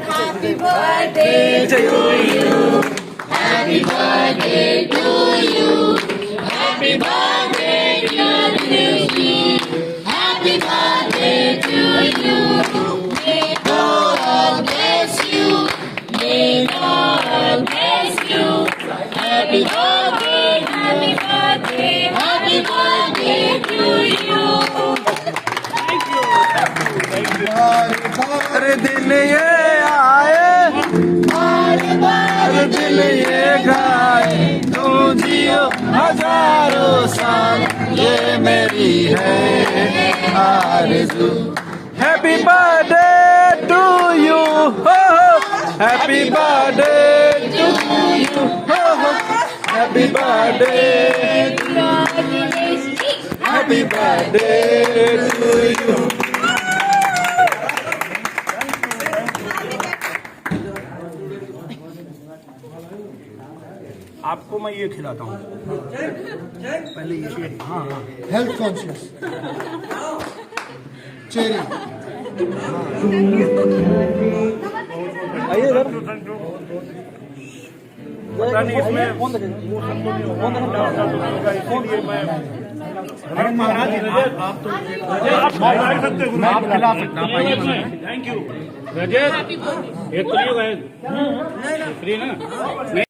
Happy birthday to you. Happy birthday to you. Happy birthday to you. Happy birthday to you. May God bless you. May God bless you. Happy birthday, happy birthday, happy birthday to you. हर दिन ये आए, हर दिन ये गाए, तू जियो हजारों साल, ये मेरी है आरज़ू। Happy birthday to you, happy birthday to you, happy birthday, happy birthday to you. आपको मैं ये खिलाता हूँ पहले ये। हाँ हाँ, हेल्थ कॉन्शियस चेरी। आइए सर। पता नहीं इसमें महाराज आप तो आप सकते हो, आप खिला सकते हैं। थैंक यू रजत। एक फ्री ना।